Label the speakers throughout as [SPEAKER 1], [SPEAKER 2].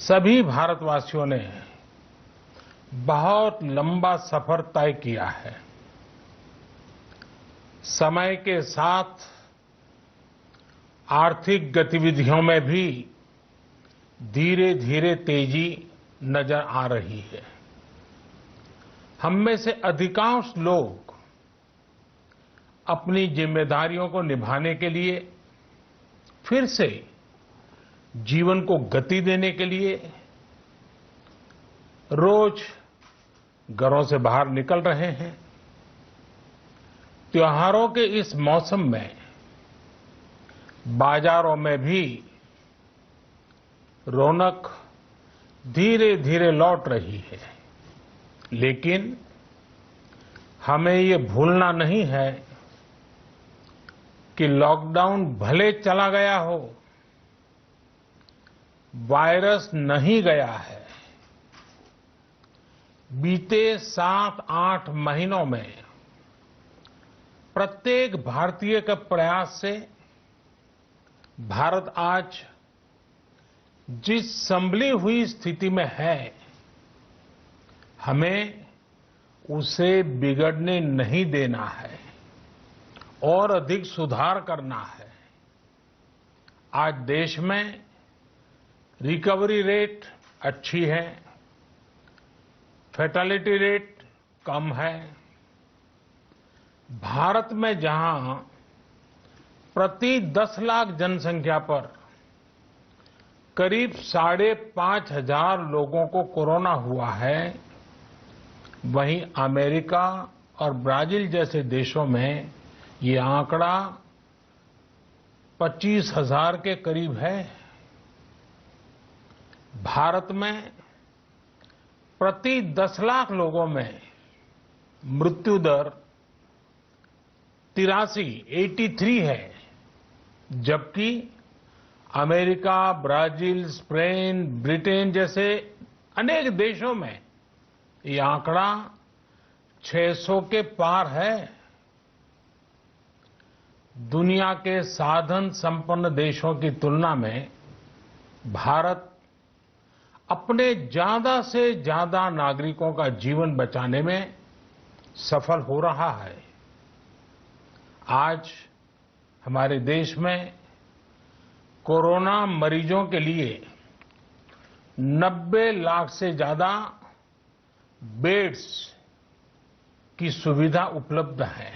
[SPEAKER 1] सभी भारतवासियों ने बहुत लंबा सफर तय किया है। समय के साथ आर्थिक गतिविधियों में भी धीरे धीरे तेजी नजर आ रही है। हम में से अधिकांश लोग अपनी जिम्मेदारियों को निभाने के लिए फिर से जीवन को गति देने के लिए रोज घरों से बाहर निकल रहे हैं। त्योहारों के इस मौसम में बाजारों में भी रौनक धीरे धीरे लौट रही है, लेकिन हमें ये भूलना नहीं है कि लॉकडाउन भले चला गया हो, वायरस नहीं गया है। बीते 7-8 महीनों में प्रत्येक भारतीय के प्रयास से भारत आज जिस संभली हुई स्थिति में है, हमें उसे बिगड़ने नहीं देना है और अधिक सुधार करना है। आज देश में रिकवरी रेट अच्छी है, फैटेलिटी रेट कम है। भारत में जहां प्रति 10 लाख जनसंख्या पर करीब 5,500 लोगों को कोरोना हुआ है, वहीं अमेरिका और ब्राजील जैसे देशों में ये आंकड़ा 25,000 के करीब है। भारत में प्रति 10 लाख लोगों में मृत्यु दर 83 है, जबकि अमेरिका, ब्राजील, स्पेन, ब्रिटेन जैसे अनेक देशों में ये आंकड़ा 600 के पार है। दुनिया के साधन संपन्न देशों की तुलना में भारत अपने ज्यादा से ज्यादा नागरिकों का जीवन बचाने में सफल हो रहा है। आज हमारे देश में कोरोना मरीजों के लिए 90 लाख से ज्यादा बेड्स की सुविधा उपलब्ध है।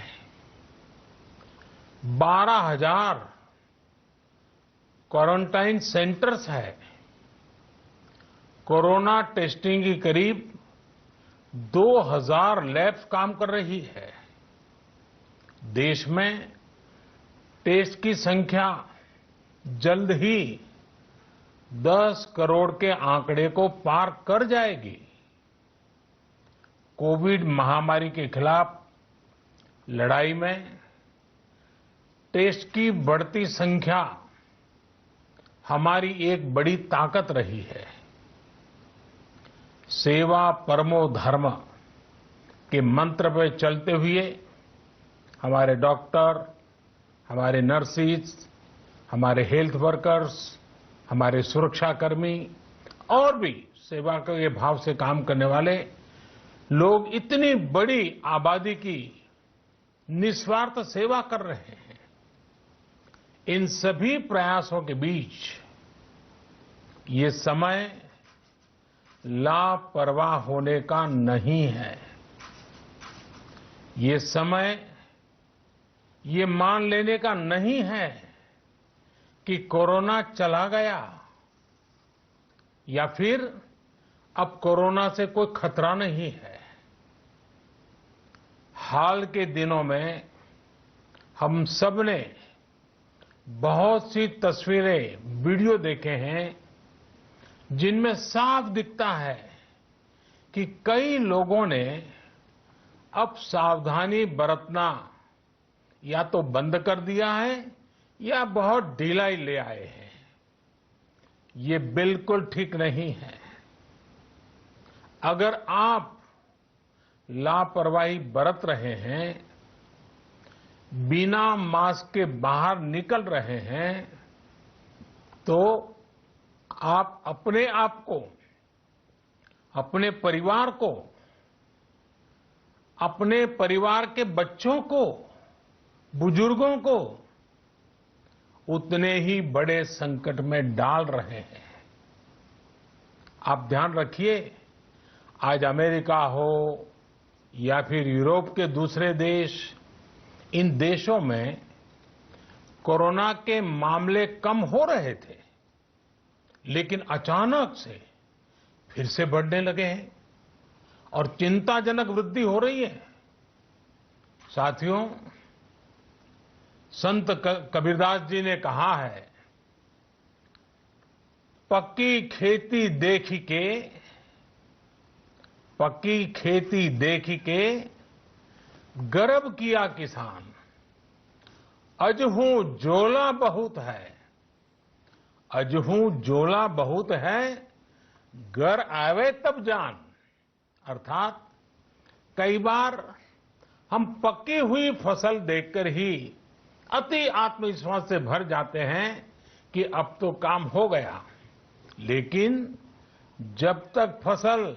[SPEAKER 1] 12,000 क्वारंटाइन सेंटर्स है। कोरोना टेस्टिंग की करीब 2,000 लैब्स काम कर रही है। देश में टेस्ट की संख्या जल्द ही 10 करोड़ के आंकड़े को पार कर जाएगी। कोविड महामारी के खिलाफ लड़ाई में टेस्ट की बढ़ती संख्या हमारी एक बड़ी ताकत रही है। सेवा परमो धर्म के मंत्र पर चलते हुए हमारे डॉक्टर, हमारे नर्सिस, हमारे हेल्थ वर्कर्स, हमारे सुरक्षाकर्मी और भी सेवा के भाव से काम करने वाले लोग इतनी बड़ी आबादी की निस्वार्थ सेवा कर रहे हैं। इन सभी प्रयासों के बीच ये समय लापरवाह होने का नहीं है। ये समय ये मान लेने का नहीं है कि कोरोना चला गया या फिर अब कोरोना से कोई खतरा नहीं है। हाल के दिनों में हम सब ने बहुत सी तस्वीरें, वीडियो देखे हैं जिनमें साफ दिखता है कि कई लोगों ने अब सावधानी बरतना या तो बंद कर दिया है या बहुत ढिलाई ले आए हैं। ये बिल्कुल ठीक नहीं है। अगर आप लापरवाही बरत रहे हैं, बिना मास्क के बाहर निकल रहे हैं, तो आप अपने आप को, अपने परिवार को, अपने परिवार के बच्चों को, बुजुर्गों को उतने ही बड़े संकट में डाल रहे हैं। आप ध्यान रखिए, आज अमेरिका हो या फिर यूरोप के दूसरे देश, इन देशों में कोरोना के मामले कम हो रहे थे, लेकिन अचानक से फिर से बढ़ने लगे हैं और चिंताजनक वृद्धि हो रही है। साथियों, संत कबीरदास जी ने कहा है, पक्की खेती देखी के गर्व किया किसान, अजहू जोला बहुत है, घर आवे तब जान। अर्थात कई बार हम पक्की हुई फसल देखकर ही अति आत्मविश्वास से भर जाते हैं कि अब तो काम हो गया, लेकिन जब तक फसल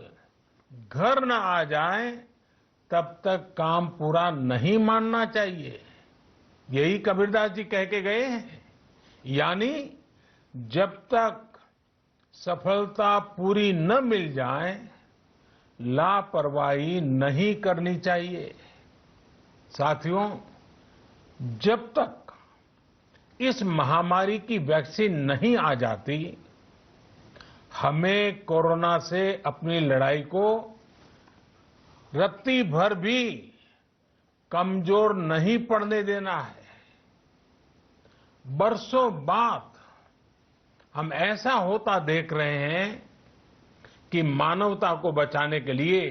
[SPEAKER 1] घर न आ जाए तब तक काम पूरा नहीं मानना चाहिए। यही कबीरदास जी कह के गए हैं। यानी जब तक सफलता पूरी न मिल जाए, लापरवाही नहीं करनी चाहिए। साथियों, जब तक इस महामारी की वैक्सीन नहीं आ जाती, हमें कोरोना से अपनी लड़ाई को रत्ती भर भी कमजोर नहीं पड़ने देना है। बरसों बाद हम ऐसा होता देख रहे हैं कि मानवता को बचाने के लिए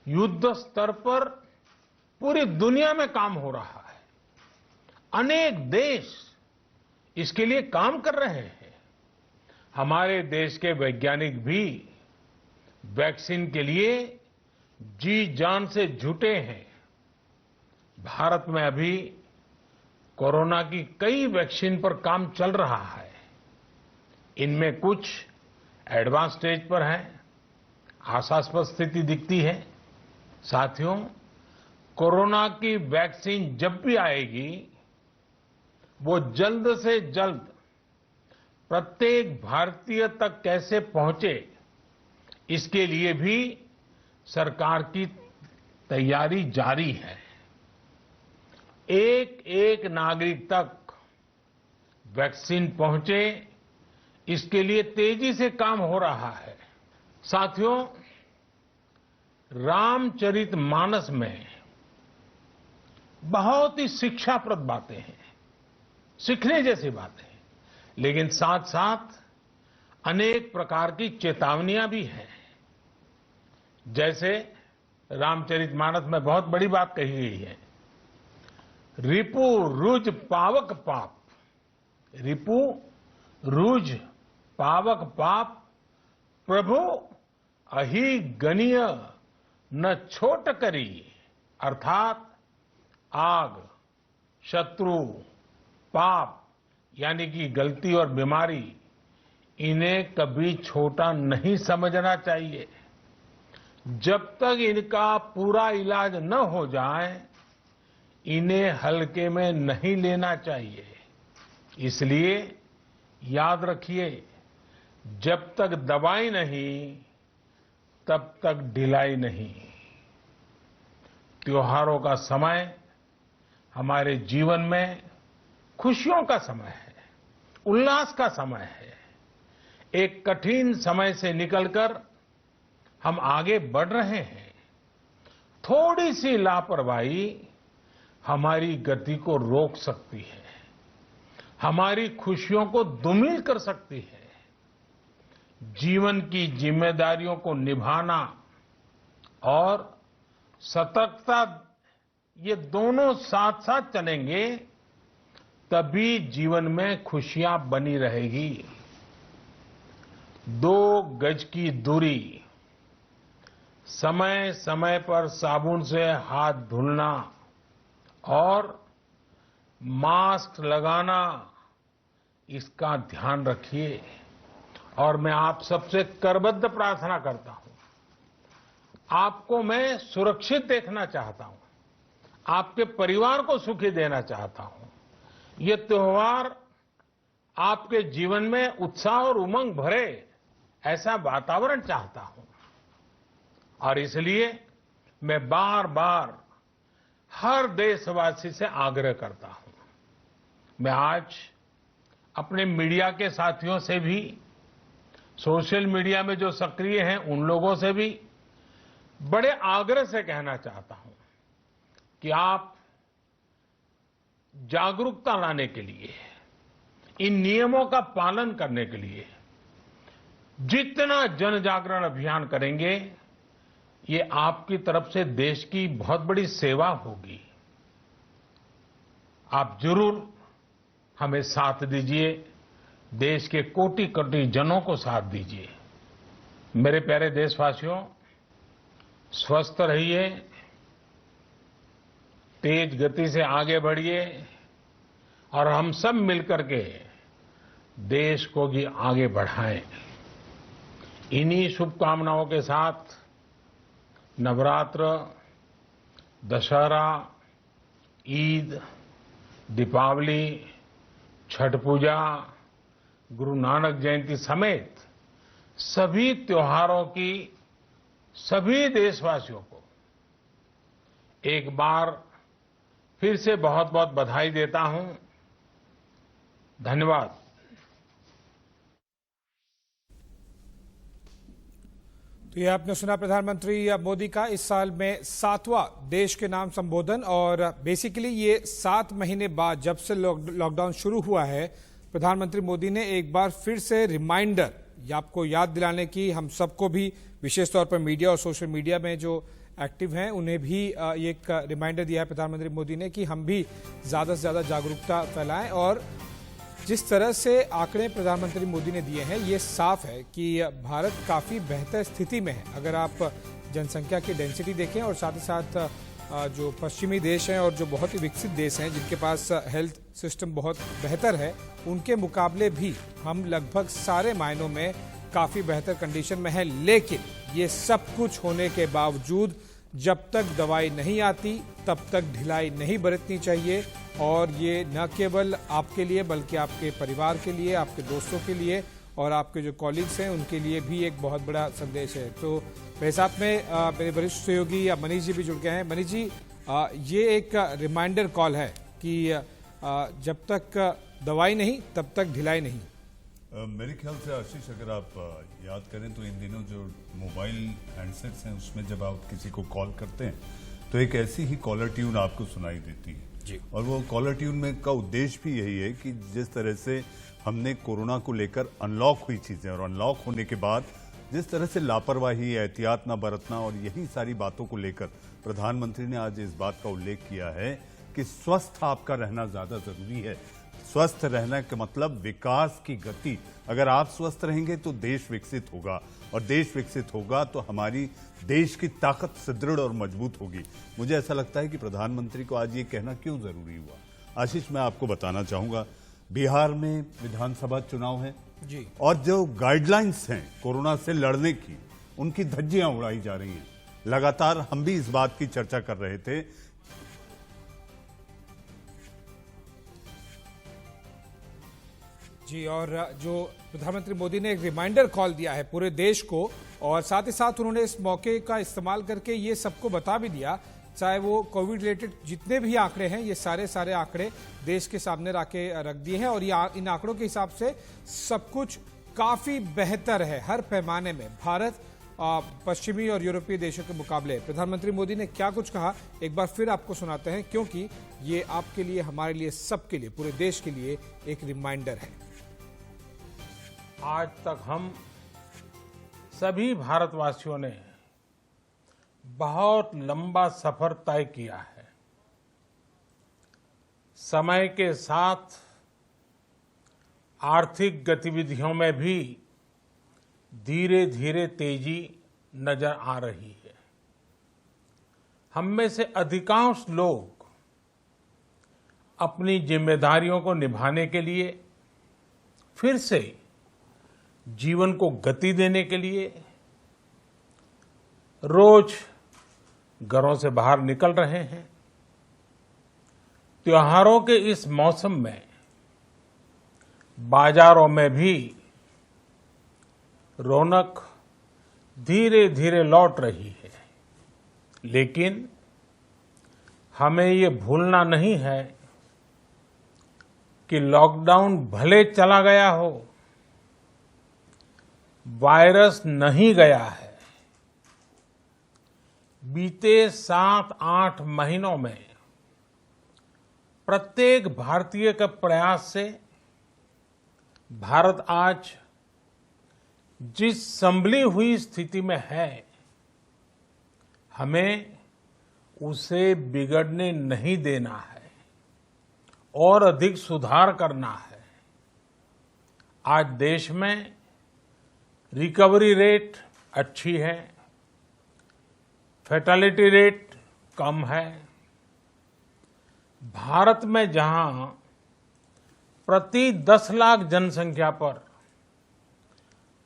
[SPEAKER 1] युद्ध स्तर पर पूरी दुनिया में काम हो रहा है। अनेक देश इसके लिए काम कर रहे हैं। हमारे देश के वैज्ञानिक भी वैक्सीन के लिए जी जान से जुटे हैं। भारत में अभी कोरोना की कई वैक्सीन पर काम चल रहा है। इनमें कुछ एडवांस स्टेज पर है, आशास्पद स्थिति दिखती है। साथियों, कोरोना की वैक्सीन जब भी आएगी, वो जल्द से जल्द प्रत्येक भारतीय तक कैसे पहुंचे, इसके लिए भी सरकार की तैयारी जारी है। एक एक नागरिक तक वैक्सीन पहुंचे, इसके लिए तेजी से काम हो रहा है। साथियों, रामचरितमानस में बहुत ही शिक्षाप्रद बातें हैं, सीखने जैसी बातें हैं, लेकिन साथ साथ अनेक प्रकार की चेतावनियां भी हैं। जैसे रामचरितमानस में बहुत बड़ी बात कही गई है, रिपु रुज पावक पाप। रिपु रुज पावक पाप, प्रभु अहि गनीय न छोट करी। अर्थात आग, शत्रु, पाप यानी कि गलती और बीमारी, इन्हें कभी छोटा नहीं समझना चाहिए। जब तक इनका पूरा इलाज न हो जाए, इन्हें हल्के में नहीं लेना चाहिए। इसलिए याद रखिए, जब तक दवाई नहीं, तब तक ढिलाई नहीं। त्योहारों का समय हमारे जीवन में खुशियों का समय है, उल्लास का समय है। एक कठिन समय से निकलकर हम आगे बढ़ रहे हैं। थोड़ी सी लापरवाही हमारी गति को रोक सकती है, हमारी खुशियों को धूमिल कर सकती है। जीवन की जिम्मेदारियों को निभाना और सतर्कता, ये दोनों साथ साथ चलेंगे, तभी जीवन में खुशियां बनी रहेगी। 2 गज की दूरी, समय समय पर साबुन से हाथ धुलना और मास्क लगाना, इसका ध्यान रखिए। और मैं आप सबसे करबद्ध प्रार्थना करता हूं, आपको मैं सुरक्षित देखना चाहता हूं, आपके परिवार को सुखी देना चाहता हूं। ये त्योहार आपके जीवन में उत्साह और उमंग भरे ऐसा वातावरण चाहता हूं और इसलिए मैं बार बार हर देशवासी से आग्रह करता हूं। मैं आज अपने मीडिया के साथियों से भी, सोशल मीडिया में जो सक्रिय हैं उन लोगों से भी बड़े आग्रह से कहना चाहता हूं कि आप जागरूकता लाने के लिए, इन नियमों का पालन करने के लिए जितना जन जागरण अभियान करेंगे, ये आपकी तरफ से देश की बहुत बड़ी सेवा होगी। आप जरूर हमें साथ दीजिए, देश के कोटि कोटि जनों को साथ दीजिए। मेरे प्यारे देशवासियों, स्वस्थ रहिए, तेज गति से आगे बढ़िए और हम सब मिलकर के देश को भी आगे बढ़ाएं। इन्हीं शुभकामनाओं के साथ नवरात्र, दशहरा, ईद, दीपावली, छठ पूजा, गुरु नानक जयंती समेत सभी त्योहारों की सभी देशवासियों को एक बार फिर से बहुत बहुत बधाई देता हूं। धन्यवाद।
[SPEAKER 2] तो ये आपने सुना प्रधानमंत्री मोदी का इस साल में 7वां देश के नाम संबोधन। और बेसिकली ये 7 महीने बाद जब से लॉकडाउन शुरू हुआ है, प्रधानमंत्री मोदी ने एक बार फिर से रिमाइंडर आपको याद दिलाने की, हम सबको भी विशेष तौर पर मीडिया और सोशल मीडिया में जो एक्टिव हैं उन्हें भी एक रिमाइंडर दिया है प्रधानमंत्री मोदी ने कि हम भी ज्यादा से ज्यादा जागरूकता फैलाएं। और जिस तरह से आंकड़े प्रधानमंत्री मोदी ने दिए हैं, ये साफ है कि भारत काफी बेहतर स्थिति में है। अगर आप जनसंख्या की डेंसिटी देखें और साथ ही साथ जो पश्चिमी देश हैं और जो बहुत ही विकसित देश हैं जिनके पास हेल्थ सिस्टम बहुत बेहतर है, उनके मुकाबले भी हम लगभग सारे मायनों में काफी बेहतर कंडीशन में है। लेकिन ये सब कुछ होने के बावजूद जब तक दवाई नहीं आती तब तक ढिलाई नहीं बरतनी चाहिए। और ये न केवल आपके लिए बल्कि आपके परिवार के लिए, आपके दोस्तों के लिए और आपके जो कॉलीग्स हैं उनके लिए भी एक बहुत बड़ा संदेश है। तो मेरे साथ में मेरे वरिष्ठ सहयोगी मनीष जी भी जुड़ गए हैं। मनीष जी, ये एक रिमाइंडर कॉल है कि जब तक दवाई नहीं तब तक ढिलाई नहीं।
[SPEAKER 3] मेरे ख्याल से आशीष, अगर आप याद करें तो इन दिनों जो मोबाइल हैंडसेट्स हैं उसमें जब आप किसी को कॉल करते हैं तो एक ऐसी ही कॉलर ट्यून आपको सुनाई देती है जी। और वो कॉलर ट्यून में का उद्देश्य भी यही है कि जिस तरह से हमने कोरोना को लेकर अनलॉक हुई चीजें और अनलॉक होने के बाद जिस तरह से लापरवाही, एहतियात न बरतना और यही सारी बातों को लेकर प्रधानमंत्री ने आज इस बात का उल्लेख किया है कि स्वस्थ आपका रहना ज्यादा जरूरी है। स्वस्थ रहने का मतलब विकास की गति। अगर आप स्वस्थ रहेंगे तो देश विकसित होगा और देश विकसित होगा तो हमारी देश की ताकत सुदृढ़ और मजबूत होगी। मुझे ऐसा लगता है कि प्रधानमंत्री को आज ये कहना क्यों जरूरी हुआ। आशीष, मैं आपको बताना चाहूंगा, बिहार में विधानसभा चुनाव है जी, और जो गाइडलाइंस हैं कोरोना से लड़ने की, उनकी धज्जियां उड़ाई जा रही हैं। लगातार हम भी इस बात की चर्चा कर रहे थे
[SPEAKER 2] जी। और जो प्रधानमंत्री मोदी ने एक रिमाइंडर कॉल दिया है पूरे देश को, और साथ ही साथ उन्होंने इस मौके का इस्तेमाल करके ये सबको बता भी दिया, चाहे वो कोविड रिलेटेड जितने भी आंकड़े हैं, ये सारे आंकड़े देश के सामने रख दिए हैं। और इन आंकड़ों के हिसाब से सब कुछ काफी बेहतर है हर पैमाने में भारत पश्चिमी और यूरोपीय देशों के मुकाबले। प्रधानमंत्री मोदी ने क्या कुछ कहा एक बार फिर आपको सुनाते हैं, क्योंकि ये आपके लिए, हमारे लिए, सबके लिए, पूरे देश के लिए एक रिमाइंडर है।
[SPEAKER 1] आज तक हम सभी भारतवासियों ने बहुत लंबा सफर तय किया है। समय के साथ आर्थिक गतिविधियों में भी धीरे धीरे तेजी नजर आ रही है। हम में से अधिकांश लोग अपनी जिम्मेदारियों को निभाने के लिए फिर से जीवन को गति देने के लिए रोज घरों से बाहर निकल रहे हैं। त्योहारों के इस मौसम में बाजारों में भी रौनक धीरे धीरे लौट रही है, लेकिन हमें ये भूलना नहीं है कि लॉकडाउन भले चला गया हो, वायरस नहीं गया है। बीते 7-8 महीनों में प्रत्येक भारतीय के प्रयास से भारत आज जिस संभली हुई स्थिति में है, हमें उसे बिगड़ने नहीं देना है और अधिक सुधार करना है। आज देश में रिकवरी रेट अच्छी है, फैटेलिटी रेट कम है। भारत में जहां प्रति 10 लाख जनसंख्या पर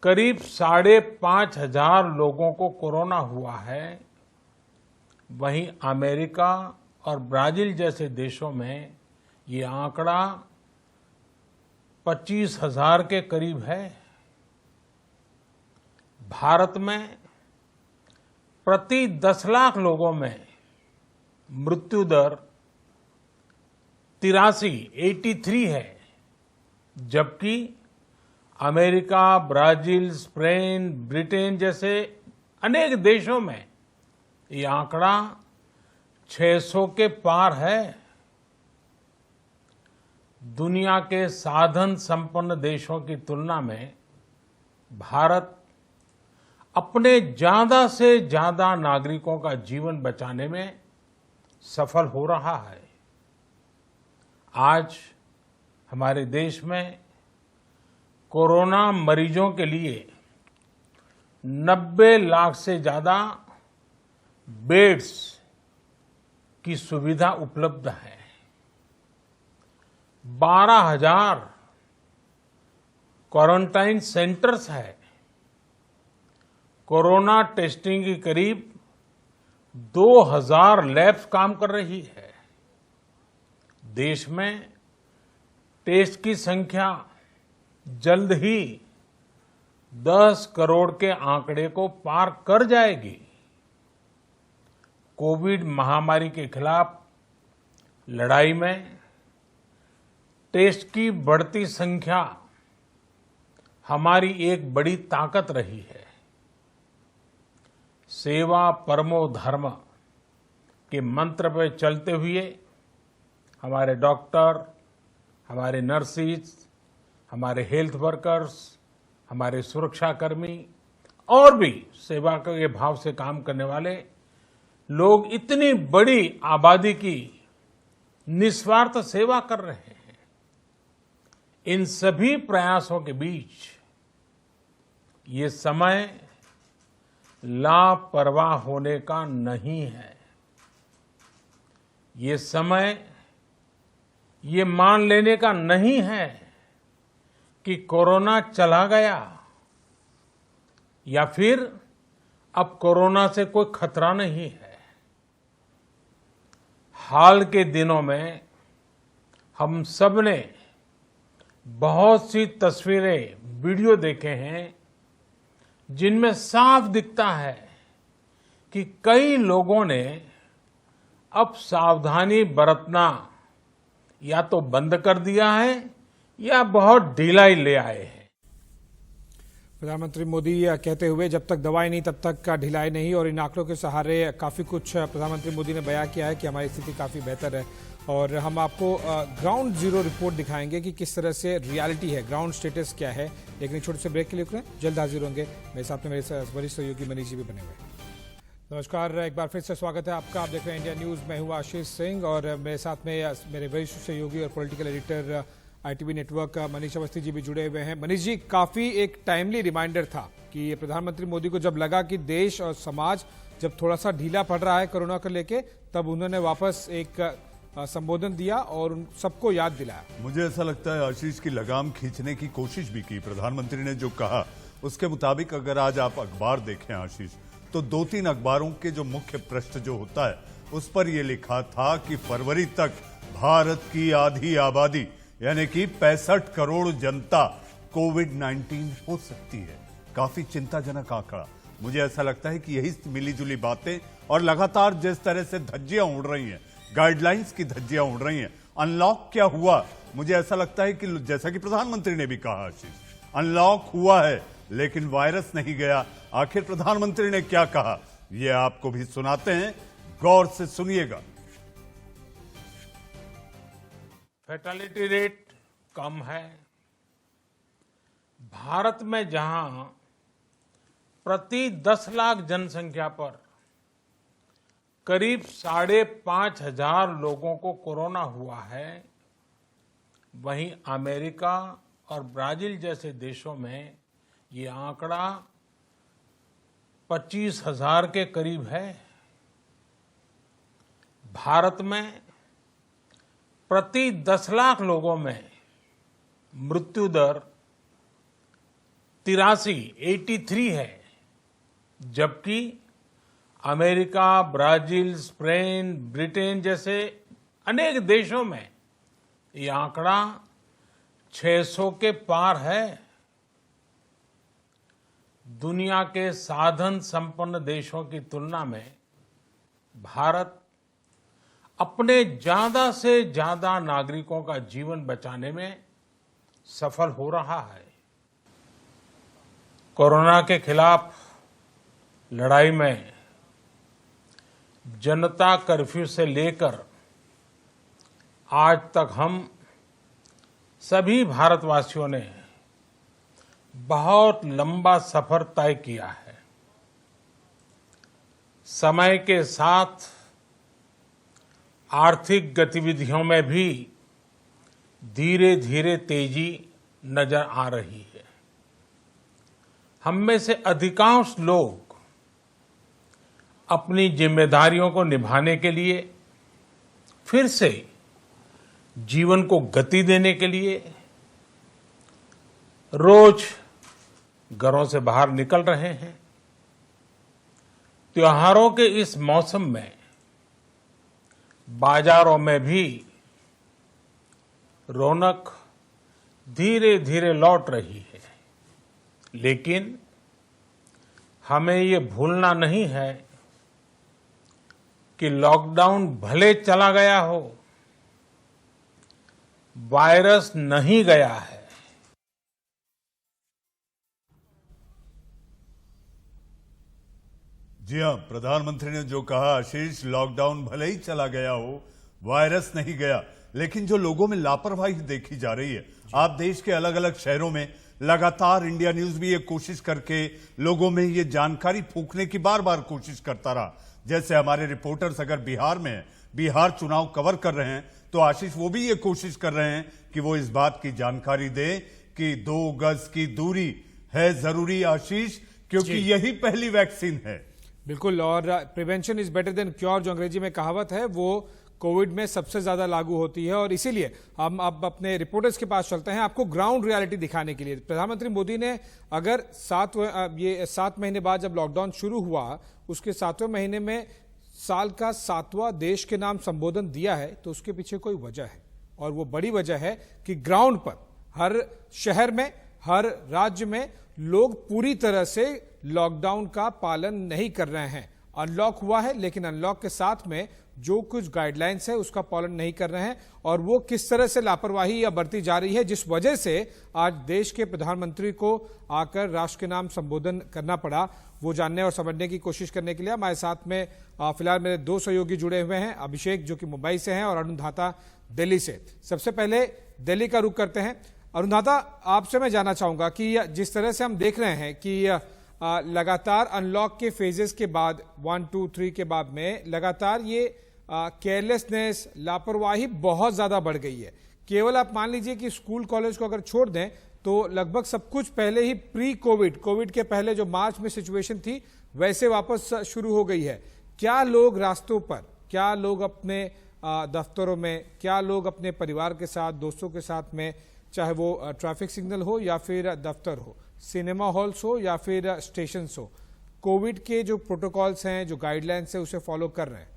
[SPEAKER 1] करीब 5,500 लोगों को कोरोना हुआ है, वहीं अमेरिका और ब्राजील जैसे देशों में ये आंकड़ा 25,000 के करीब है। भारत में प्रति 10 लाख लोगों में मृत्यु दर 83 है, जबकि अमेरिका, ब्राजील, स्पेन, ब्रिटेन जैसे अनेक देशों में ये आंकड़ा 600 के पार है। दुनिया के साधन संपन्न देशों की तुलना में भारत अपने ज्यादा से ज्यादा नागरिकों का जीवन बचाने में सफल हो रहा है। आज हमारे देश में कोरोना मरीजों के लिए 90 लाख से ज्यादा बेड्स की सुविधा उपलब्ध है। 12,000 क्वारंटाइन सेंटर्स है। कोरोना टेस्टिंग की करीब 2,000 लैब्स काम कर रही है। देश में टेस्ट की संख्या जल्द ही 10 करोड़ के आंकड़े को पार कर जाएगी। कोविड महामारी के खिलाफ लड़ाई में टेस्ट की बढ़ती संख्या हमारी एक बड़ी ताकत रही है। सेवा परमो धर्म के मंत्र पर चलते हुए हमारे डॉक्टर, हमारे नर्सिस, हमारे हेल्थ वर्कर्स, हमारे सुरक्षाकर्मी और भी सेवा के भाव से काम करने वाले लोग इतनी बड़ी आबादी की निस्वार्थ सेवा कर रहे हैं। इन सभी प्रयासों के बीच ये समय लापरवाह होने का नहीं है। ये समय ये मान लेने का नहीं है कि कोरोना चला गया या फिर अब कोरोना से कोई खतरा नहीं है। हाल के दिनों में हम सब ने बहुत सी तस्वीरें, वीडियो देखे हैं जिनमें साफ दिखता है कि कई लोगों ने अब सावधानी बरतना या तो बंद कर दिया है या बहुत ढिलाई ले आए हैं।
[SPEAKER 2] प्रधानमंत्री मोदी कहते हुए जब तक दवाई नहीं तब तक का ढिलाई नहीं, और इन आंकड़ों के सहारे काफी कुछ प्रधानमंत्री मोदी ने बयां किया है कि हमारी स्थिति काफी बेहतर है। और हम आपको ग्राउंड जीरो रिपोर्ट दिखाएंगे कि किस तरह से रियलिटी है, ग्राउंड स्टेटस क्या है। लेकिन छोटे से ब्रेक के लिए जल्द हाजिर होंगे। मेरे साथ में मेरे वरिष्ठ सहयोगी मनीष जी भी बने हुए। नमस्कार, एक बार फिर से स्वागत है आपका। आप देख रहे हैं इंडिया न्यूज। मैं हूं आशीष सिंह और मेरे साथ में मेरे वरिष्ठ सहयोगी और political editor ITV network Manish Awasthi ji भी जुड़े हुए हैं। मनीष जी, काफी एक टाइमली रिमाइंडर था कि प्रधानमंत्री मोदी को जब लगा कि देश और समाज जब थोड़ा सा ढीला पड़ रहा है कोरोना को लेके, तब उन्होंने वापस एक संबोधन दिया और उन सबको याद दिलाया।
[SPEAKER 3] मुझे ऐसा लगता है आशीष की लगाम खींचने की कोशिश भी की। प्रधानमंत्री ने जो कहा उसके मुताबिक अगर आज आप अखबार देखें आशीष, तो 2-3 अखबारों के जो मुख्य पृष्ठ जो होता है उस पर यह लिखा था कि फरवरी तक भारत की आधी आबादी यानी कि 65 करोड़ जनता कोविड-19 हो सकती है। काफी चिंताजनक आंकड़ा। मुझे ऐसा लगता है कि यही मिलीजुली बातें और लगातार जिस तरह से धज्जियां उड़ रही हैं, गाइडलाइंस की धज्जियां उड़ रही हैं, अनलॉक क्या हुआ, मुझे ऐसा लगता है कि जैसा कि प्रधानमंत्री ने भी कहा आशीष, अनलॉक हुआ है लेकिन वायरस नहीं गया। आखिर प्रधानमंत्री ने क्या कहा ये आपको भी सुनाते हैं, गौर से सुनिएगा।
[SPEAKER 1] फैटेलिटी रेट कम है। भारत में जहां प्रति 10 लाख जनसंख्या पर करीब 5,500 लोगों को कोरोना हुआ है, वहीं अमेरिका और ब्राजील जैसे देशों में ये आंकड़ा 25,000 के करीब है। भारत में प्रति 10 लाख लोगों में मृत्यु दर 83 है, जबकि अमेरिका, ब्राजील, स्पेन, ब्रिटेन जैसे अनेक देशों में ये आंकड़ा 600 के पार है। दुनिया के साधन संपन्न देशों की तुलना में भारत अपने ज्यादा से ज्यादा नागरिकों का जीवन बचाने में सफल हो रहा है। कोरोना के खिलाफ लड़ाई में जनता कर्फ्यू से लेकर आज तक हम सभी भारतवासियों ने बहुत लंबा सफर तय किया है। समय के साथ आर्थिक गतिविधियों में भी धीरे धीरे तेजी नजर आ रही है। हम में से अधिकांश लोग अपनी जिम्मेदारियों को निभाने के लिए, फिर से जीवन को गति देने के लिए रोज घरों से बाहर निकल रहे हैं। त्योहारों के इस मौसम में बाजारों में भी रौनक धीरे धीरे लौट रही है, लेकिन हमें ये भूलना नहीं है कि लॉकडाउन भले चला गया हो, वायरस नहीं गया है।
[SPEAKER 3] जी हां, प्रधानमंत्री ने जो कहा आशीष, लॉकडाउन भले ही चला गया हो, वायरस नहीं गया, लेकिन जो लोगों में लापरवाही देखी जा रही है, आप देश के अलग अलग शहरों में लगातार, इंडिया न्यूज भी ये कोशिश करके लोगों में ये जानकारी फूंकने की बार बार कोशिश करता रहा। जैसे हमारे रिपोर्टर्स अगर बिहार में हैं, बिहार चुनाव कवर कर रहे हैं, तो आशीष वो भी ये कोशिश कर रहे हैं कि वो इस बात की जानकारी दें कि 2 गज की दूरी है जरूरी आशीष, क्योंकि यही पहली वैक्सीन है।
[SPEAKER 2] बिल्कुल, और prevention is better than cure जो अंग्रेजी में कहावत है, वो कोविड में सबसे ज्यादा लागू होती है। और इसीलिए हम अब अपने रिपोर्टर्स के पास चलते हैं आपको ग्राउंड रियलिटी दिखाने के लिए। प्रधानमंत्री मोदी ने अगर 7 महीने बाद जब लॉकडाउन शुरू हुआ, उसके 7वें महीने में साल का 7वां देश के नाम संबोधन दिया है, तो उसके पीछे कोई वजह है, और वो बड़ी वजह है कि ग्राउंड पर हर शहर में, हर राज्य में लोग पूरी तरह से लॉकडाउन का पालन नहीं कर रहे हैं। अनलॉक हुआ है, लेकिन अनलॉक के साथ में जो कुछ गाइडलाइंस है उसका पालन नहीं कर रहे हैं, और वो किस तरह से लापरवाही या बरती जा रही है, जिस वजह से आज देश के प्रधानमंत्री को आकर राष्ट्र के नाम संबोधन करना पड़ा, वो जानने और समझने की कोशिश करने के लिए हमारे साथ में फिलहाल मेरे 2 सहयोगी जुड़े हुए हैं, अभिषेक जो कि मुंबई से हैं और अरुण धाता दिल्ली से। सबसे पहले दिल्ली का रुख करते हैं। अरुण धाता, आपसे मैं जानना चाहूंगा कि जिस तरह से हम देख रहे हैं कि लगातार अनलॉक के फेजेस के बाद 1, 2, 3 के बाद में लगातार ये केयरलेसनेस, लापरवाही बहुत ज्यादा बढ़ गई है। केवल आप मान लीजिए कि स्कूल कॉलेज को अगर छोड़ दें तो लगभग सब कुछ पहले ही प्री कोविड के पहले जो मार्च में सिचुएशन थी वैसे वापस शुरू हो गई है। क्या लोग रास्तों पर, क्या लोग अपने दफ्तरों में? क्या लोग अपने परिवार के साथ, दोस्तों के साथ में, चाहे वो ट्रैफिक सिग्नल हो या फिर दफ्तर हो, सिनेमा हॉल्स हो या फिर स्टेशन हो, कोविड के जो प्रोटोकॉल्स हैं, जो गाइडलाइंस है, उसे फॉलो कर रहे हैं?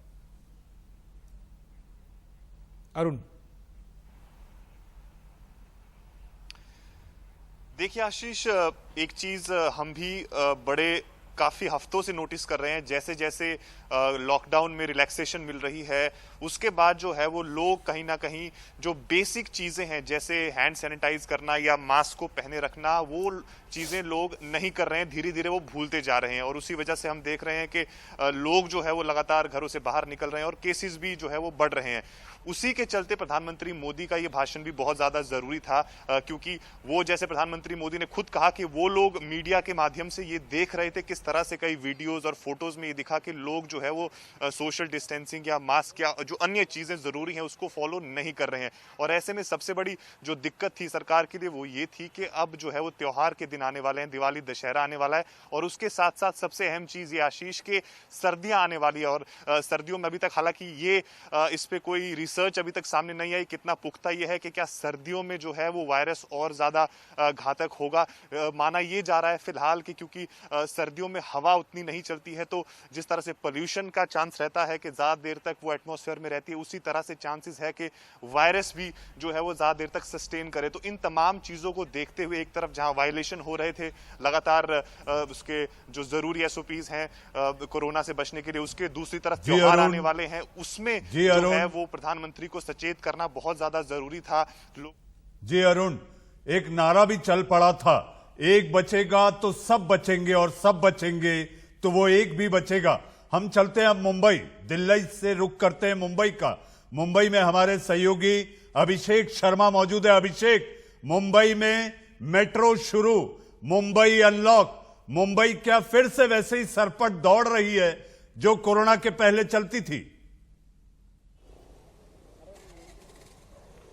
[SPEAKER 2] अरुण,
[SPEAKER 4] देखिए आशीष, एक चीज हम भी बड़े काफी हफ्तों से नोटिस कर रहे हैं। जैसे जैसे लॉकडाउन में रिलैक्सेशन मिल रही है, उसके बाद जो है वो लोग कहीं ना कहीं जो बेसिक चीजें हैं, जैसे हैंड सैनिटाइज करना या मास्क को पहने रखना, वो चीजें लोग नहीं कर रहे हैं। धीरे धीरे वो भूलते जा रहे हैं और उसी वजह से हम देख रहे हैं कि लोग जो है वो लगातार घरों से बाहर निकल रहे हैं और केसेस भी जो है वो बढ़ रहे हैं। उसी के चलते प्रधानमंत्री मोदी का ये भाषण भी बहुत ज्यादा जरूरी था, क्योंकि वो, जैसे प्रधानमंत्री मोदी ने खुद कहा कि वो लोग मीडिया के माध्यम से ये देख रहे थे किस तरह से कई वीडियोस और फोटोज में ये दिखा कि लोग जो है वो सोशल डिस्टेंसिंग या मास्क या जो अन्य चीजें जरूरी हैं उसको फॉलो नहीं कर रहे हैं। और ऐसे में सबसे बड़ी जो दिक्कत थी सरकार के लिए वो ये थी कि अब जो है वो त्योहार के दिन आने वाले हैं, दिवाली दशहरा आने वाला है, और उसके साथ साथ सबसे अहम चीज ये आशीष के सर्दियां आने वाली है। और सर्दियों में अभी तक हालांकि ये इस पे कोई रिसर्च अभी तक सामने नहीं आई कितना पुख्ता ये है कि क्या सर्दियों में जो है वो वायरस और ज्यादा घातक होगा। माना ये जा रहा है फिलहाल कि क्योंकि सर्दियों में हवा उतनी नहीं चलती है, तो जिस तरह से पोल्यूशन का चांस रहता है कि ज्यादा देर तक वो एटमॉस्फेयर में रहती है, उसी तरह से चांसेस है कि वायरस भी जो है वो ज्यादा देर तक सस्टेन करे। तो इन तमाम चीजों को देखते हुए एक तरफ जहां वायलेशन हो रहे थे लगातार उसके जो जरूरी एसओपीज हैं कोरोना से बचने के लिए, उसके दूसरी तरफ त्योहार आने वाले हैं, उसमें जो है वो प्रधानमंत्री को सचेत करना बहुत ज्यादा जरूरी था।
[SPEAKER 3] जी अरुण, एक नारा भी चल पड़ा था, एक बचेगा तो सब बचेंगे और सब बचेंगे तो वो एक भी बचेगा। हम चलते हैं अब मुंबई, दिल्ली से रुख करते हैं मुंबई का। मुंबई में हमारे सहयोगी अभिषेक शर्मा मौजूद है। अभिषेक, मुंबई में मेट्रो शुरू, मुंबई अनलॉक, मुंबई क्या फिर से वैसे ही सरपट दौड़ रही है जो कोरोना के पहले चलती थी?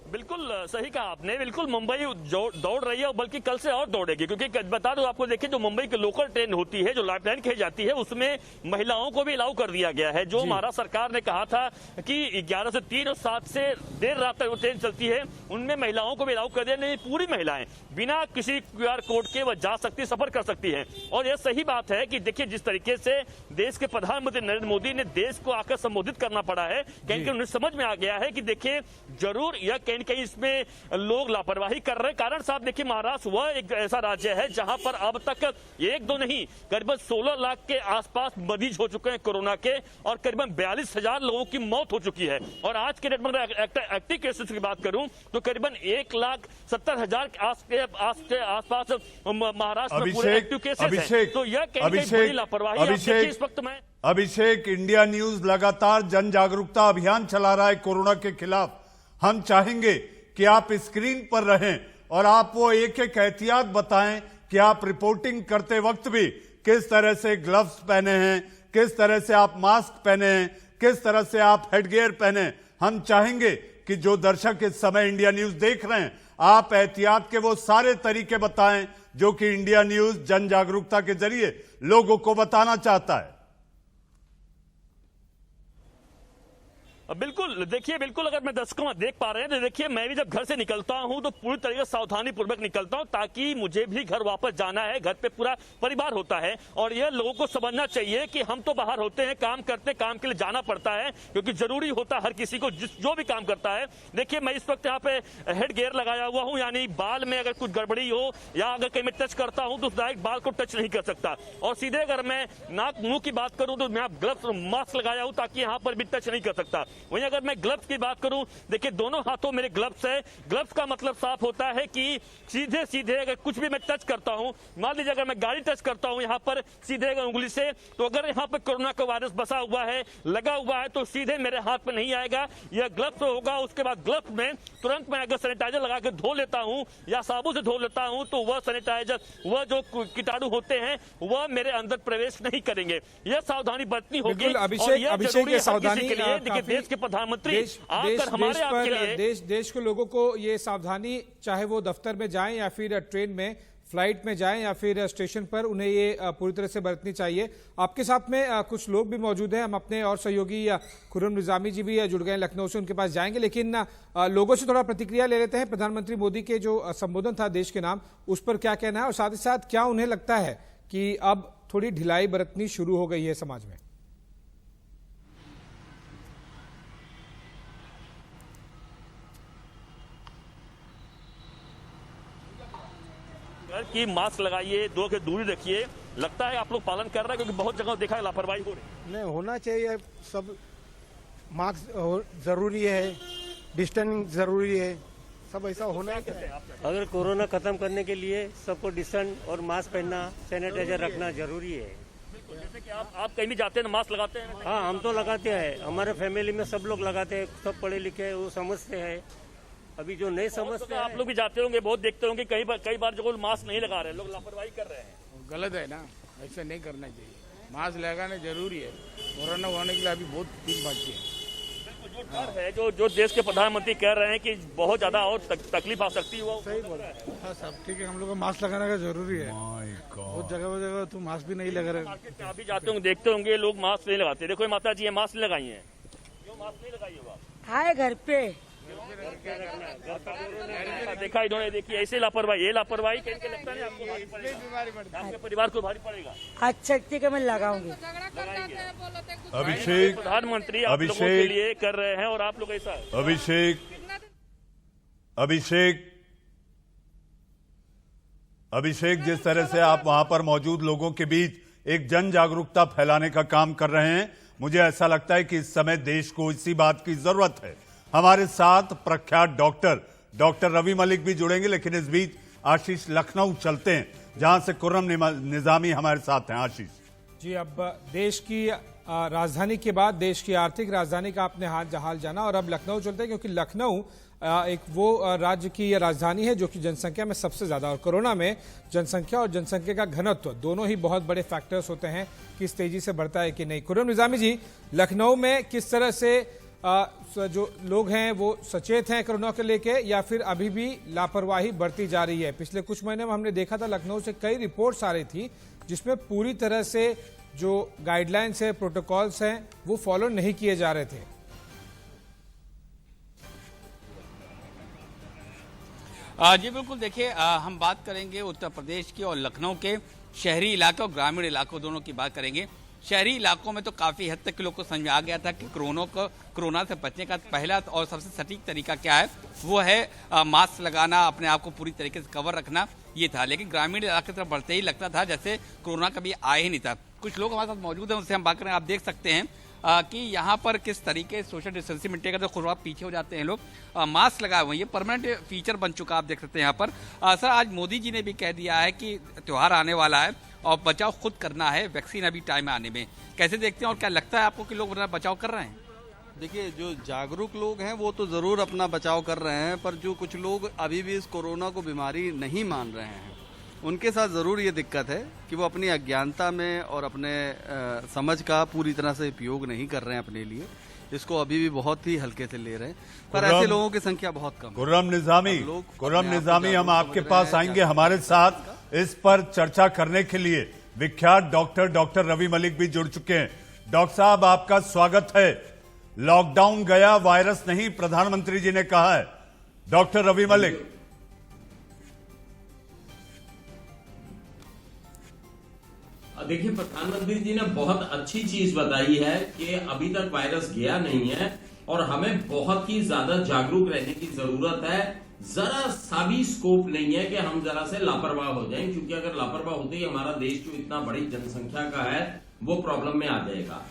[SPEAKER 5] बिल्कुल सही कहा आपने, बिल्कुल मुंबई दौड़ रही है और बल्कि कल से और दौड़ेगी, क्योंकि बता दो आपको, देखिए जो मुंबई की लोकल ट्रेन होती है, जो लाइफलाइन कही जाती है, उसमें महिलाओं को भी अलाउ कर दिया गया है। जो महाराष्ट्र सरकार ने कहा था कि 11 से 3 और 7 से देर रात तक वो ट्रेन चलती है, उनमें महिलाओं को भी अलाउ कर दिया। नहीं, पूरी महिलाएं बिना किसी QR कोड के वह जा सकती, सफर कर सकती है। और यह सही बात है कि देखिए जिस तरीके से देश के प्रधानमंत्री नरेंद्र मोदी ने देश को आकर संबोधित करना पड़ा है, कहीं उन्हें समझ में आ गया है कि देखिए जरूर यह कहीं इसमें लोग लापरवाही कर रहे हैं। कारण साहब देखिए, महाराष्ट्र वह एक ऐसा राज्य है जहां पर अब तक 1-2 नहीं, करीबन 16 लाख के आसपास मरीज हो चुके हैं कोरोना के और करीबन 42,000 लोगों की मौत हो चुकी है। और आज के डेट में एक्टिव केसेस की बात करूं तो करीबन 1,70,000 के आसपास महाराष्ट्र में पूरे एक्टिव केसेस हैं। तो यह कहीं बड़ी लापरवाही इस वक्त में।
[SPEAKER 3] अभिषेक, इंडिया न्यूज लगातार जन जागरूकता अभियान चला रहा है कोरोना के खिलाफ। हम चाहेंगे कि आप स्क्रीन पर रहें और आप वो एक एक एहतियात बताएं कि आप रिपोर्टिंग करते वक्त भी किस तरह से ग्लव्स पहने हैं, किस तरह से आप मास्क पहने हैं, किस तरह से आप हेडगियर पहने। हम चाहेंगे कि जो दर्शक इस समय इंडिया न्यूज देख रहे हैं, आप एहतियात के वो सारे तरीके बताएं जो कि इंडिया न्यूज जन जागरूकता के जरिए लोगों को बताना चाहता है।
[SPEAKER 5] बिल्कुल, देखिए बिल्कुल, अगर मैं दर्शकों में देख पा रहे हैं तो देखिए मैं भी जब घर से निकलता हूं तो पूरी तरीके से सावधानी पूर्वक निकलता हूं, ताकि मुझे भी घर वापस जाना है। घर पे पूरा परिवार होता है और यह लोगों को समझना चाहिए कि हम तो बाहर होते हैं, काम करते, काम के लिए जाना पड़ता है, क्योंकि जरूरी होता है हर किसी को जो भी काम करता है। देखिए मैं इस वक्त यहाँ पे हेड गियर लगाया हुआ हूँ, यानी बाल में अगर कुछ गड़बड़ी हो या अगर कहीं मैं टच करता हूँ तो डायरेक्ट बाल को टच नहीं कर सकता। और सीधे अगर मैं नाक मुंह की बात करूं तो मैं ग्लव्स मास्क लगाया हूं ताकि यहाँ पर भी टच नहीं कर सकता। वहीं अगर मैं ग्लव्स की बात करूं, देखिए दोनों हाथों मेरे ग्लव्स है। ग्लव्स का मतलब साफ होता है कि सीधे सीधे अगर कुछ भी मैं टच करता हूं, मान लीजिए अगर मैं गाड़ी टच करता हूं यहाँ पर सीधे अगर उंगली से, तो अगर यहाँ पर कोरोना का वायरस बसा हुआ है, लगा हुआ है, तो सीधे मेरे हाथ पे नहीं आएगा। यह ग्लव्स होगा। उसके बाद ग्लव्स में तुरंत मैं अगर सैनिटाइजर लगा के धो लेता हूं या साबुन से धो लेता हूं तो वह सैनिटाइजर, वह जो कीटाणु होते हैं वह मेरे अंदर प्रवेश नहीं करेंगे। यह सावधानी बरतनी होगी।
[SPEAKER 2] अभिषेक, ये सावधानी
[SPEAKER 5] के लिए देखिए देश के प्रधानमंत्री आकर हमारे आपके लिए
[SPEAKER 2] देश के लोगों को ये सावधानी, चाहे वो दफ्तर में जाएं या फिर ट्रेन में, फ्लाइट में जाएं या फिर स्टेशन पर, उन्हें ये पूरी तरह से बरतनी चाहिए। आपके साथ में कुछ लोग भी मौजूद हैं, हम अपने और सहयोगी खुर्रम निजामी जी भी जुड़ गए लखनऊ से, उनके पास जाएंगे, लेकिन लोगों से थोड़ा प्रतिक्रिया ले लेते हैं। प्रधानमंत्री मोदी के जो संबोधन था देश के नाम, उस पर क्या कहना है और साथ ही साथ क्या उन्हें लगता है कि अब थोड़ी ढिलाई बरतनी शुरू हो गई है समाज में।
[SPEAKER 5] कि मास्क लगाइए, 2 गज दूरी रखिए, लगता है आप लोग पालन कर रहे हैं? क्योंकि बहुत जगह देखा है लापरवाही हो रही है।
[SPEAKER 6] नहीं, होना चाहिए सब। मास्क जरूरी है, डिस्टेंस जरूरी है, सब ऐसा होना चाहिए।
[SPEAKER 7] अगर कोरोना खत्म करने के लिए सबको डिस्टेंस और मास्क पहनना, सैनिटाइजर रखना जरूरी है।
[SPEAKER 5] जैसे कि आप कहीं भी जाते हैं मास्क लगाते हैं?
[SPEAKER 7] हाँ, हम तो लगाते हैं, हमारे फैमिली में सब लोग लगाते हैं, सब पढ़े लिखे वो समझते हैं। अभी जो नहीं समझते,
[SPEAKER 5] आप लोग भी जाते होंगे, बहुत देखते होंगे, कई बार जो मास्क नहीं लगा रहे हैं, लोग लापरवाही कर रहे हैं।
[SPEAKER 8] गलत है ना, ऐसा नहीं करना चाहिए। मास्क लगाना जरूरी है, कोरोना होने के लिए अभी बहुत दिन बाकी है।
[SPEAKER 5] जो डर है, जो देश के प्रधानमंत्री कह रहे हैं कि बहुत ज्यादा और तकलीफ आ सकती है, वो
[SPEAKER 6] सही बोल रहा है। हाँ, सब ठीक है, हम लोग को मास्क लगाने का जरूरी है। बहुत जगह तो मास्क भी नहीं लगा रहे।
[SPEAKER 5] मार्केट में आप भी जाते होंगे, देखते होंगे लोग मास्क नहीं लगाते। देखो माता जी मास्क नहीं लगाई है, क्यों मास्क नहीं लगाई होगा?
[SPEAKER 9] आए घर पे
[SPEAKER 5] देखा इन्होंने, देखिए ऐसे लापरवाही, ये लापरवाही कहीं के लगता नहीं आपको भारी पड़ेगा, आपके परिवार को भारी पड़ेगा।
[SPEAKER 9] अच्छा ठीक है, मैं लगाऊंगी।
[SPEAKER 3] अभिषेक,
[SPEAKER 5] प्रधानमंत्री आप लोगों के लिए कर रहे हैं और आप लोग ऐसा।
[SPEAKER 3] अभिषेक, जिस तरह से आप वहां पर मौजूद लोगों के बीच एक जन जागरूकता फैलाने का काम कर रहे हैं, मुझे ऐसा लगता है कि इस समय देश को इसी बात की जरूरत है। हमारे साथ प्रख्यात डॉक्टर रवि मलिक भी जुड़ेंगे, लेकिन इस बीच आशीष लखनऊ चलते हैं, जहां से खुर्रम निजामी हमारे साथ हैं। आशीष
[SPEAKER 2] जी, अब देश की राजधानी के बाद देश की आर्थिक राजधानी का आपने हाल जाना, और अब लखनऊ चलते हैं, क्योंकि लखनऊ एक वो राज्य की राजधानी है जो कि जनसंख्या में सबसे ज्यादा, और कोरोना में जनसंख्या और जनसंख्या का घनत्व दोनों ही बहुत बड़े फैक्टर्स होते हैं, किस तेजी से बढ़ता है कि नहीं। खुर्रम निजामी जी, लखनऊ में किस तरह से जो लोग हैं वो सचेत हैं कोरोना को लेके, या फिर अभी भी लापरवाही बढ़ती जा रही है? पिछले कुछ महीने में हमने देखा था लखनऊ से कई रिपोर्ट्स आ रही थी जिसमें पूरी तरह से जो गाइडलाइंस है, प्रोटोकॉल्स हैं, वो फॉलो नहीं किए जा रहे थे।
[SPEAKER 8] जी बिल्कुल, देखिए हम बात करेंगे उत्तर प्रदेश की और लखनऊ के शहरी इलाके और ग्रामीण इलाकों दोनों की बात करेंगे। शहरी इलाकों में तो काफ़ी हद तक लोग को समझ में आ गया था कि कोरोना से बचने का पहला और सबसे सटीक तरीका क्या है, वो है मास्क लगाना, अपने आप को पूरी तरीके से कवर रखना, ये था। लेकिन ग्रामीण इलाके की तरफ बढ़ते ही लगता था जैसे कोरोना कभी आया ही नहीं था। कुछ लोग हमारे साथ मौजूद हैं, उनसे हम बात करें। आप देख सकते हैं कि यहाँ पर किस तरीके सोशल डिस्टेंसिंग मेंटेन करते, खुद पीछे हो जाते हैं लोग, मास्क लगाए हुए, ये परमानेंट फीचर बन चुका, आप देख सकते हैं यहाँ पर। सर, आज मोदी जी ने भी कह दिया है कि त्यौहार आने वाला है और बचाव खुद करना है, वैक्सीन अभी टाइम आने में। कैसे देखते हैं और क्या लगता है आपको कि लोग बचाव कर रहे हैं?
[SPEAKER 10] देखिए, जो जागरूक लोग हैं वो तो ज़रूर अपना बचाव कर रहे हैं, पर जो कुछ लोग अभी भी इस कोरोना को बीमारी नहीं मान रहे हैं, उनके साथ ज़रूर ये दिक्कत है कि वो अपनी अज्ञानता में और अपने समझ का पूरी तरह से उपयोग नहीं कर रहे हैं अपने लिए, इसको अभी भी बहुत ही हल्के से ले रहे हैं। पर ऐसे लोगों की संख्या बहुत कम है।
[SPEAKER 3] खुर्रम निजामी, हम आपके पास आएंगे। हमारे साथ इस पर चर्चा करने के लिए विख्यात डॉक्टर रवि मलिक भी जुड़ चुके हैं। डॉक्टर साहब, आपका स्वागत है। लॉकडाउन गया, वायरस नहीं, प्रधानमंत्री जी ने कहा है। डॉक्टर रवि मलिक।
[SPEAKER 11] देखिए, प्रधानमंत्री जी ने बहुत अच्छी चीज बताई है कि अभी तक वायरस गया नहीं है और हमें बहुत ही ज्यादा जागरूक रहने की जरूरत है। जरा सा भी स्कोप नहीं है कि हम जरा से लापरवाह हो जाएं, क्योंकि अगर लापरवाह होते ही हमारा देश जो इतना बड़ी जनसंख्या का है वो प्रॉब्लम में आ जाएगा।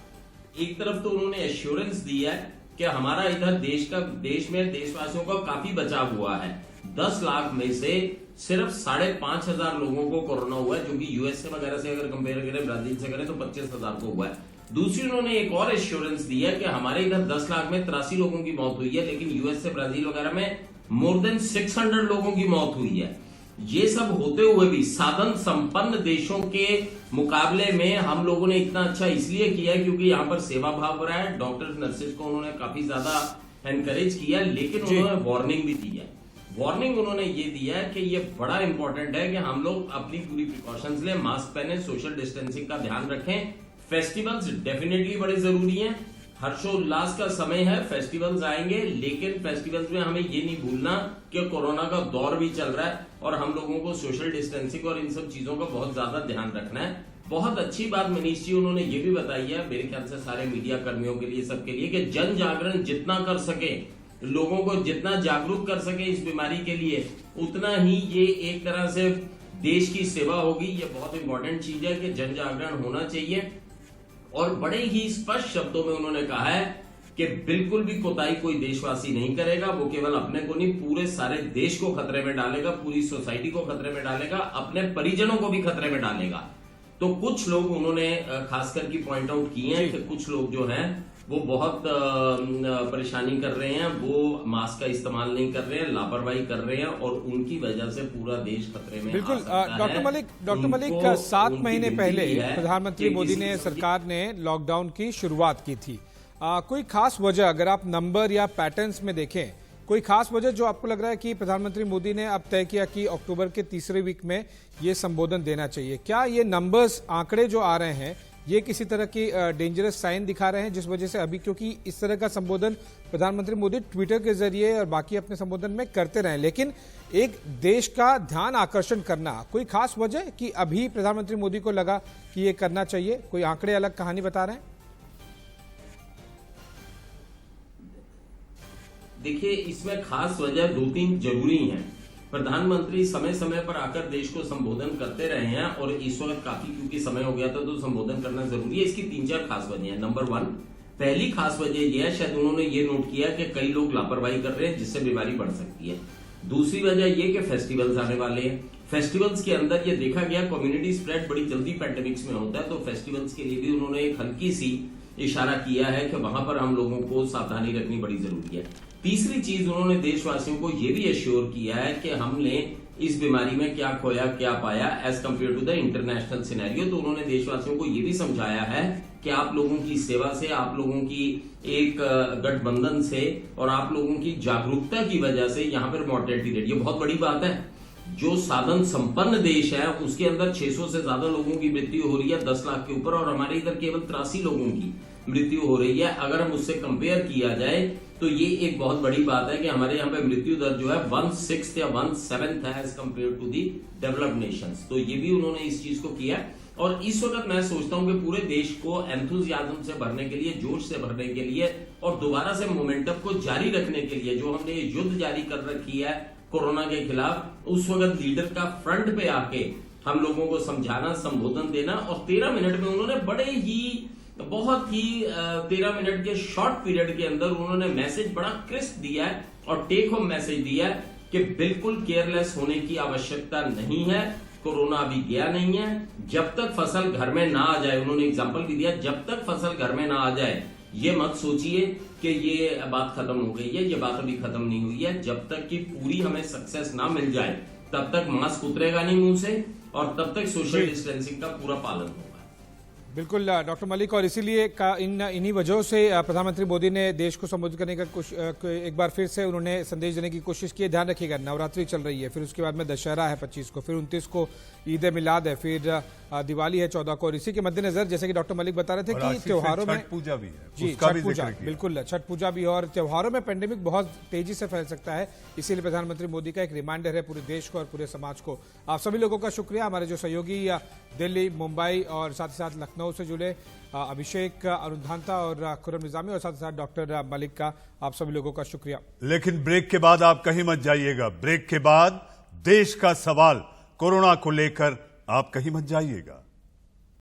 [SPEAKER 11] एक तरफ तो उन्होंने एश्योरेंस दी है कि हमारा इधर देश में देशवासियों का काफी बचाव हुआ है। 10 लाख में से सिर्फ 5,500 लोगों को कोरोना हुआ है, जो कि यूएसए वगैरह से अगर कंपेयर करें, ब्राजील से करें तो 25,000 को हुआ है। दूसरी उन्होंने एक और एश्योरेंस दी है कि हमारे इधर 10 लाख में 83 लोगों की मौत हुई है, लेकिन यूएसए, ब्राजील वगैरह में मोर देन 600 लोगों की मौत हुई है। ये सब होते हुए भी साधन संपन्न देशों के मुकाबले में हम लोगों ने इतना अच्छा इसलिए किया है क्योंकि यहाँ पर सेवा भाव हो रहा है। डॉक्टर्स, नर्सेज को उन्होंने काफी ज्यादा एनकरेज किया, लेकिन उन्होंने वार्निंग भी दी है। वार्निंग उन्होंने ये दिया है कि ये बड़ा इंपॉर्टेंट है कि हम लोग अपनी पूरी प्रिकॉशंस लें, मास्क पहने, सोशल डिस्टेंसिंग का ध्यान रखें। फेस्टिवल्स डेफिनेटली बड़े जरूरी हैं, हर्षोल्लास का समय है, फेस्टिवल्स आएंगे, लेकिन फेस्टिवल्स में हमें ये नहीं भूलना कि कोरोना का दौर भी चल रहा है और हम लोगों को सोशल डिस्टेंसिंग और इन सब चीजों का बहुत ज्यादा ध्यान रखना है। बहुत अच्छी बात मनीष जी उन्होंने ये भी बताई है, मेरे ख्याल से सारे मीडिया कर्मियों के लिए, सबके लिए, कि जन जागरण जितना कर सके, लोगों को जितना जागरूक कर सके इस बीमारी के लिए, उतना ही ये एक तरह से देश की सेवा होगी। ये बहुत इंपॉर्टेंट चीज है कि जन जागरण होना चाहिए। और बड़े ही स्पष्ट शब्दों में उन्होंने कहा है कि बिल्कुल भी कोताही कोई देशवासी नहीं करेगा। वो केवल अपने को नहीं, पूरे सारे देश को खतरे में डालेगा, पूरी सोसाइटी को खतरे में डालेगा, अपने परिजनों को भी खतरे में डालेगा। तो कुछ लोग उन्होंने खासकर की पॉइंट आउट किए हैं कि कुछ लोग जो हैं वो बहुत परेशानी कर रहे हैं, वो मास्क का इस्तेमाल नहीं कर रहे हैं, लापरवाही कर रहे हैं और उनकी वजह से पूरा देश खतरे में।
[SPEAKER 2] बिल्कुल डॉक्टर मलिक 7 महीने पहले प्रधानमंत्री मोदी ने, सरकार ने लॉकडाउन की शुरुआत की थी। कोई खास वजह, अगर आप नंबर या पैटर्न्स में देखें, कोई खास वजह जो आपको लग रहा है कि प्रधानमंत्री मोदी ने अब तय किया कि अक्टूबर के तीसरे वीक में ये संबोधन देना चाहिए? क्या ये नंबर्स, आंकड़े जो आ रहे हैं, ये किसी तरह की डेंजरस साइन दिखा रहे हैं जिस वजह से अभी, क्योंकि इस तरह का संबोधन प्रधानमंत्री मोदी ट्विटर के जरिए और बाकी अपने संबोधन में करते रहे, लेकिन एक देश का ध्यान आकर्षण करना, कोई खास वजह कि अभी प्रधानमंत्री मोदी को लगा कि ये करना चाहिए? कोई आंकड़े अलग कहानी बता रहे हैं?
[SPEAKER 11] देखिए, इसमें खास वजह 2-3 जरूरी हैं। प्रधानमंत्री समय समय पर आकर देश को संबोधन करते रहे हैं और इस वक्त काफी क्योंकि समय हो गया था तो संबोधन करना जरूरी है। इसकी 3-4 खास वजह है। नंबर 1, पहली खास वजह यह है, शायद उन्होंने ये नोट किया कि कई लोग लापरवाही कर रहे हैं जिससे बीमारी बढ़ सकती है। दूसरी वजह यह कि फेस्टिवल्स आने वाले हैं। फेस्टिवल्स के अंदर ये देखा गया कम्युनिटी स्प्रेड बड़ी जल्दी पैंडेमिक्स में होता है, तो फेस्टिवल्स के लिए भी उन्होंने एक हल्की सी इशारा किया है कि वहां पर हम लोगों को सावधानी रखनी बड़ी जरूरी है। तीसरी चीज, उन्होंने देशवासियों को यह भी एश्योर किया है कि हमने इस बीमारी में क्या खोया क्या पाया as compare to the international scenario. तो उन्होंने देशवासियों को यह भी समझाया है कि आप लोगों की सेवा से, आप लोगों की एक गठबंधन से और आप लोगों की जागरूकता की वजह से यहाँ पर मॉर्टेलिटी रेट, ये बहुत बड़ी बात है। जो साधन संपन्न देश है उसके अंदर 600 से ज्यादा लोगों की मृत्यु हो रही है 10 लाख के ऊपर, और हमारे इधर केवल 83 लोगों की मृत्यु हो रही है। अगर हम उससे कंपेयर किया जाए तो ये एक बहुत बड़ी बात है कि हमारे यहाँ पे मृत्यु दर जो है 1/6 या 1/7 है as compare to the developed nations. तो ये भी उन्होंने इस चीज को किया। और इस वक्त मैं सोचता हूं कि पूरे देश को एंथुजियाज्म से भरने के लिए, जोश से भरने के लिए और दोबारा से मोमेंटम को जारी रखने के लिए, जो हमने ये युद्ध जारी कर रखी है कोरोना के खिलाफ, उस वक्त लीडर का फ्रंट पे आके हम लोगों को समझाना, संबोधन देना। और 13 मिनट में उन्होंने बड़े ही, बहुत ही 13 मिनट के शॉर्ट पीरियड के अंदर उन्होंने मैसेज बड़ा क्रिस्प दिया है और टेक होम मैसेज दिया है कि बिल्कुल केयरलेस होने की आवश्यकता नहीं है। कोरोना अभी गया नहीं है, जब तक फसल घर में ना आ जाए, उन्होंने एग्जांपल भी दिया, जब तक फसल घर में ना आ जाए ये मत सोचिए कि ये बात खत्म हो गई है, ये बात अभी खत्म नहीं हुई है। जब तक कि पूरी हमें सक्सेस ना मिल जाए तब तक मास्क उतरेगा नहीं मुंह से और तब तक सोशल डिस्टेंसिंग का पूरा पालन होगा।
[SPEAKER 2] बिल्कुल डॉक्टर मलिक, और इसीलिए इन्हीं वजहों से प्रधानमंत्री मोदी ने देश को संबोधित करने का एक बार फिर से उन्होंने संदेश देने की कोशिश की है। ध्यान रखिएगा, नवरात्रि चल रही है, फिर उसके बाद में दशहरा है 25 को, फिर 29 को ईद मिलाद है, फिर दिवाली है 14 को। और इसी के मद्देनजर जैसे कि डॉक्टर मलिक बता रहे थे कि त्योहारों में,
[SPEAKER 3] छठ पूजा भी है,
[SPEAKER 2] जी छठ पूजा, बिल्कुल छठ पूजा भी, और त्योहारों में पेंडेमिक बहुत तेजी से फैल सकता है। इसीलिए प्रधानमंत्री मोदी का एक रिमाइंडर है पूरे देश को और पूरे समाज को। आप सभी लोगों का शुक्रिया, हमारे जो सहयोगी दिल्ली, मुंबई और साथ ही साथ लखनऊ से जुड़े अभिषेक, अनुधांता और खुरम निजामी, और साथ ही साथ डॉक्टर मलिक का आप सभी लोगों का शुक्रिया।
[SPEAKER 3] लेकिन ब्रेक के बाद आप कहीं मत जाइएगा। ब्रेक के बाद देश का सवाल कोरोना को लेकर आप कहीं मत जाइएगा।